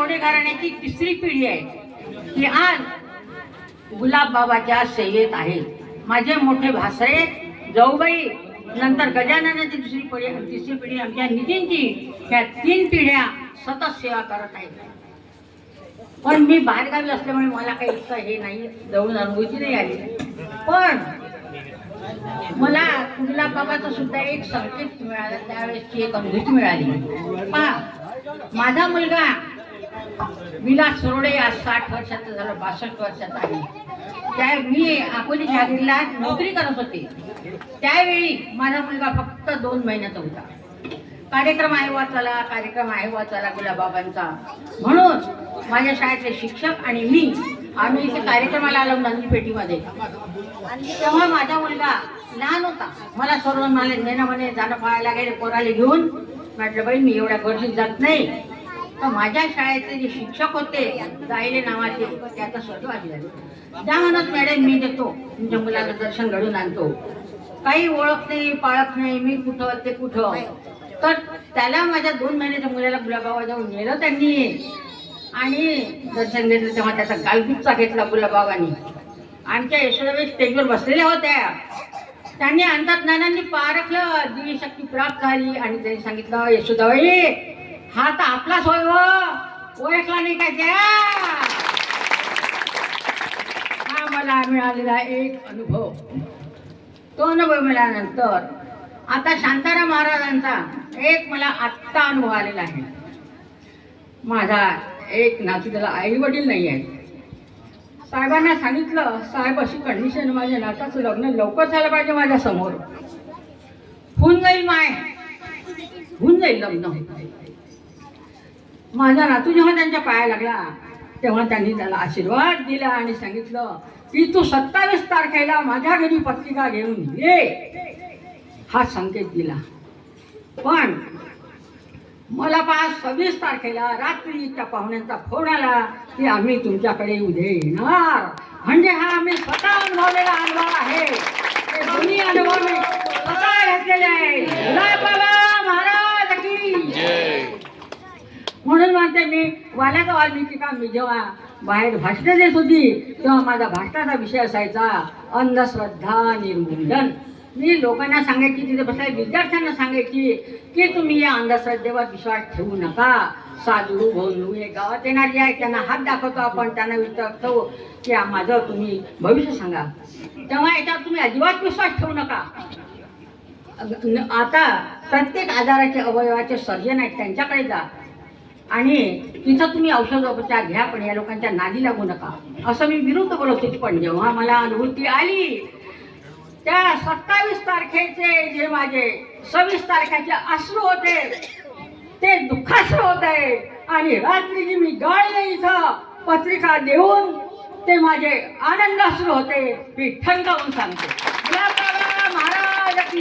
सोरे घराण्याची तिसरी पिढी आहे की आज गुलाबबाबाच्या सेवेत आहे. माझे मोठे भासरे जाऊबाई, नंतर गजाननाची तिसरी पिढी आमच्या नितीनची, ह्या 3 पिढ्या सतत सेवा करत आहेत. पण मी बाहेरगावी असल्यामुळे मला काही इतकं हे नाही, जवळून अनुभूती नाही आली. पण मला गुलाबबाबाचा सुद्धा एक संकेत मिळाला, त्यावेळेसची एक अनुभूती मिळाली. पहा, माझा मुलगा विलास सरोडे आज 60 वर्षाचा झाला, 62 वर्षाचा आहे. त्या मी अकोली जहागीरला नोकरी करत होते. त्यावेळी माझा मुलगा फक्त 2 महिन्याचा होता. कार्यक्रम आहे वाचायला गुलाबबाबांचा म्हणून माझ्या शाळेतले शिक्षक आणि मी आम्ही इथे कार्यक्रमाला आलो नंदी पेटीमध्ये. तेव्हा माझा मुलगा लहान होता. मला सोडून मला नेणं म्हणे, जाणं पाहायला गेले पोराले घेऊन. म्हटलं बाई मी एवढ्या गर्दीत जात नाही. तर माझ्या शाळेतले जे शिक्षक होते जायले नावाचे, त्याचा स्वर्गवासी झाले. त्या म्हणत मॅडम मी देतो, तुमच्या मुलाला दर्शन घडून आणतो. काही ओळख नाही पाळख नाही, मी कुठं ते कुठं. तर त्याला माझ्या 2 महिन्याच्या मुलाला गुलाबबाबा जाऊन नेलं त्यांनी आणि दर्शन घेतलं. तेव्हा त्याचा गालगुच्चा घेतला गुलाबबाबांनी. आमच्या यशोदाबाई स्टेजवर बसलेल्या होत्या. त्यांनी अंतर्ज्ञानांनी पारखलं, दिव्य शक्ती प्राप्त झाली आणि त्यांनी सांगितलं, यशोदाबाई हा तर आपलाच होय, ओळखला नाही काय त्या. हा मला मिळालेला एक अनुभव. तो अनुभव मिळाल्यानंतर आता शांताराम महाराजांचा एक मला आत्ता अनुभव आलेला आहे. माझा एक नातू, त्याला आई वडील नाही आहे. साहेबांना सांगितलं, साहेब अशी कंडिशन, माझ्या नाताचं लग्न लवकर झालं पाहिजे माझ्या समोर. होऊन जाईल लग्न. माझा नातू जेव्हा त्यांच्या पाया लागला तेव्हा त्यांनी त्याला आशीर्वाद दिला आणि सांगितलं की तू 27 तारखेला माझ्या घरी पत्रिका घेऊन ये, हा संकेत दिला. पण मला 26 तारखेला रात्री त्या पाहुण्यांचा फोन आला की आम्ही तुमच्याकडे उद्या येणार. म्हणजे हा आम्ही स्वतः अनुभवलेला अनुभव आहे. ते दोन्ही अनुभव मी स्वतः घेतलेले आहे. गुलाबबाबा महाराज की जय. म्हणून म्हणते मी वाल्याचा वाल्मिकी का, मी जेव्हा बाहेर भाषण देत होती तेव्हा माझा भाषणाचा विषय असायचा अंधश्रद्धा निर्मूलन. मी लोकांना सांगायची, तिथे बसल्या विद्यार्थ्यांना सांगायची की तुम्ही या अंधश्रद्धेवर विश्वास ठेवू नका. साधू भोंदू हे गावात येणारे आहे, त्यांना हात दाखवतो आपण, त्यांना विचारतो की माझं तुम्ही भविष्य सांगा. तेव्हा याच्यावर तुम्ही अजिबात विश्वास ठेवू नका. आता प्रत्येक आजाराचे अवयवाचे सर्जन आहेत, त्यांच्याकडे जा आणि तिथं तुम्ही औषधोपचार घ्या, पण या लोकांच्या नादी लागू नका, असं मी विरुद्ध बोलत होती. पण जेव्हा मला अनुभूती आली त्या 27 तारखेचे जे माझे 26 तारखेचे अश्रू होते ते दुःखाश्रू होते. आणि रात्री जी मी गाळले इथं पत्रिका देऊन ते माझे आनंद अश्रू होते. मी ठणकावून सांगते, गुलाबबाबा महाराज की